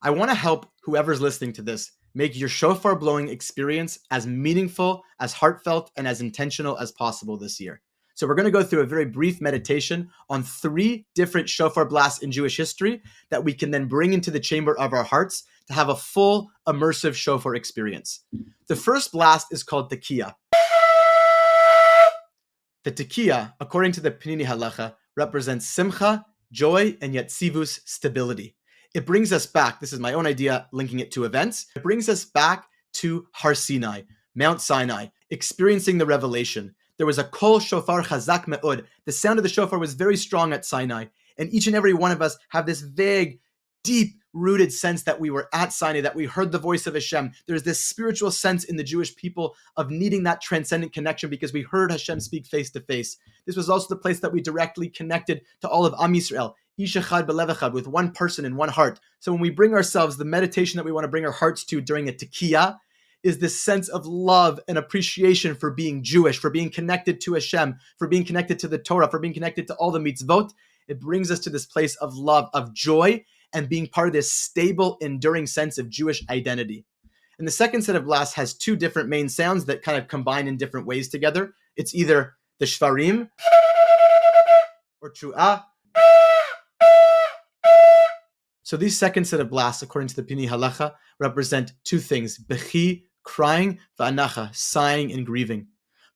I want to help whoever's listening to this make your shofar blowing experience as meaningful, as heartfelt, and as intentional as possible this year. So we're going to go through a very brief meditation on 3 different shofar blasts in Jewish history that we can then bring into the chamber of our hearts to have a full immersive shofar experience. The first blast is called Tekiah. The Tekiah, according to the Panini Halacha, represents simcha, joy, and yet tzivus, stability. It brings us back, this is my own idea, linking it to events, it brings us back to Har Sinai, Mount Sinai, experiencing the revelation. There was a kol shofar chazak me'od. The sound of the shofar was very strong at Sinai, and each and every one of us have this vague, deep-rooted sense that we were at Sinai, that we heard the voice of Hashem. There's this spiritual sense in the Jewish people of needing that transcendent connection because we heard Hashem speak face to face. This was also the place that we directly connected to all of Am Yisrael, Ish Echad B'Lev Echad, with one person in one heart. So when we bring ourselves, the meditation that we want to bring our hearts to during a Tekiah is this sense of love and appreciation for being Jewish, for being connected to Hashem, for being connected to the Torah, for being connected to all the mitzvot. It brings us to this place of love, of joy, and being part of this stable, enduring sense of Jewish identity. And the second set of blasts has 2 different main sounds that kind of combine in different ways together. It's either the Shevarim or Teruah. So these second set of blasts, according to the Pini Halacha, represent 2 things: bechi, crying, va'anacha, sighing and grieving.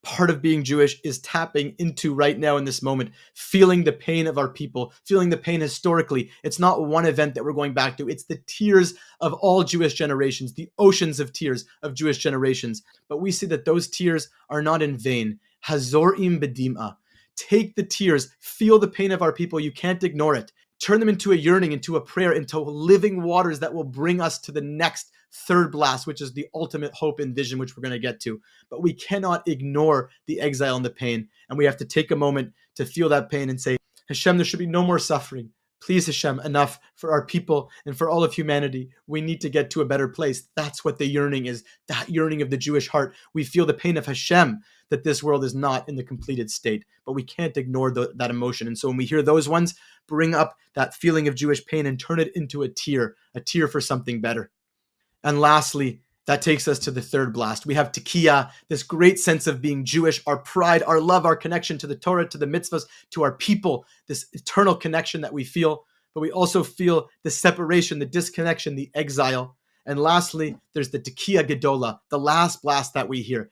Part of being Jewish is tapping into right now in this moment, feeling the pain of our people, feeling the pain historically. It's not one event that we're going back to. It's the tears of all Jewish generations, the oceans of tears of Jewish generations. But we see that those tears are not in vain. Hazorim bedim'a. Take the tears, feel the pain of our people. You can't ignore it. Turn them into a yearning, into a prayer, into living waters that will bring us to the next third blast, which is the ultimate hope and vision, which we're going to get to. But we cannot ignore the exile and the pain. And we have to take a moment to feel that pain and say, Hashem, there should be no more suffering. Please, Hashem, enough for our people and for all of humanity. We need to get to a better place. That's what the yearning is, that yearning of the Jewish heart. We feel the pain of Hashem that this world is not in the completed state, but we can't ignore that emotion. And so when we hear those ones, bring up that feeling of Jewish pain and turn it into a tear for something better. And lastly, that takes us to the third blast. We have Tekiah, this great sense of being Jewish, our pride, our love, our connection to the Torah, to the mitzvahs, to our people, this eternal connection that we feel. But we also feel the separation, the disconnection, the exile. And lastly, there's the Tekiah Gedola, the last blast that we hear.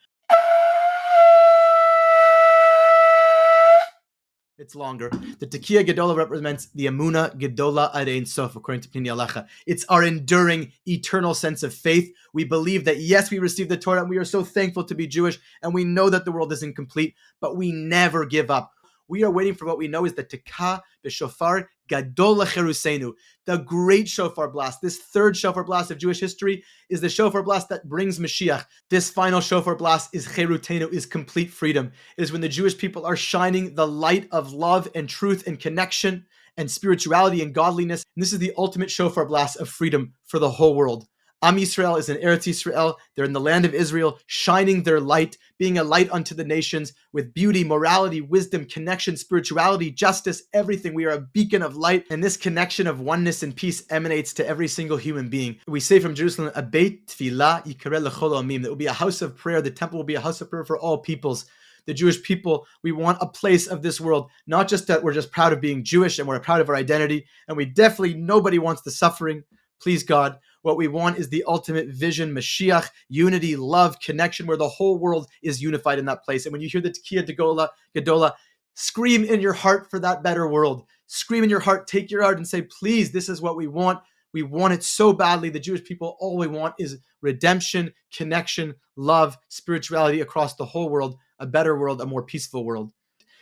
It's longer. The Tekiah Gedola represents the Emunah Gedola Ad Ein Sof, according to Pnei Halacha. It's our enduring, eternal sense of faith. We believe that, yes, we received the Torah, and we are so thankful to be Jewish, and we know that the world is incomplete, but we never give up. We are waiting for what we know is the Tekah B'Shofar Gadol Lecherusenu, the great shofar blast. This third shofar blast of Jewish history is the shofar blast that brings Mashiach. This final shofar blast is Cherutenu, is complete freedom. It is when the Jewish people are shining the light of love and truth and connection and spirituality and godliness. And this is the ultimate shofar blast of freedom for the whole world. Am Yisrael is in Eretz Yisrael. They're in the land of Israel, shining their light, being a light unto the nations with beauty, morality, wisdom, connection, spirituality, justice, everything. We are a beacon of light, and this connection of oneness and peace emanates to every single human being. We say from Jerusalem, a beit tefillah yikareh l'chol ha'amim. That will be a house of prayer. The temple will be a house of prayer for all peoples. The Jewish people, we want a place of this world, not just that we're just proud of being Jewish and we're proud of our identity, and we definitely, nobody wants the suffering. Please, God, what we want is the ultimate vision, Mashiach, unity, love, connection, where the whole world is unified in that place. And when you hear the Tekiah Gedola, scream in your heart for that better world. Scream in your heart, take your heart and say, please, this is what we want. We want it so badly. The Jewish people, all we want is redemption, connection, love, spirituality across the whole world, a better world, a more peaceful world.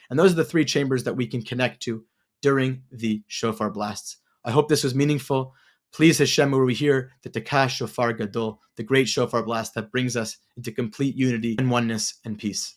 And those are the 3 chambers that we can connect to during the shofar blasts. I hope this was meaningful. Please, Hashem, where we hear the Tekah Shofar Gadol, the great shofar blast that brings us into complete unity and oneness and peace.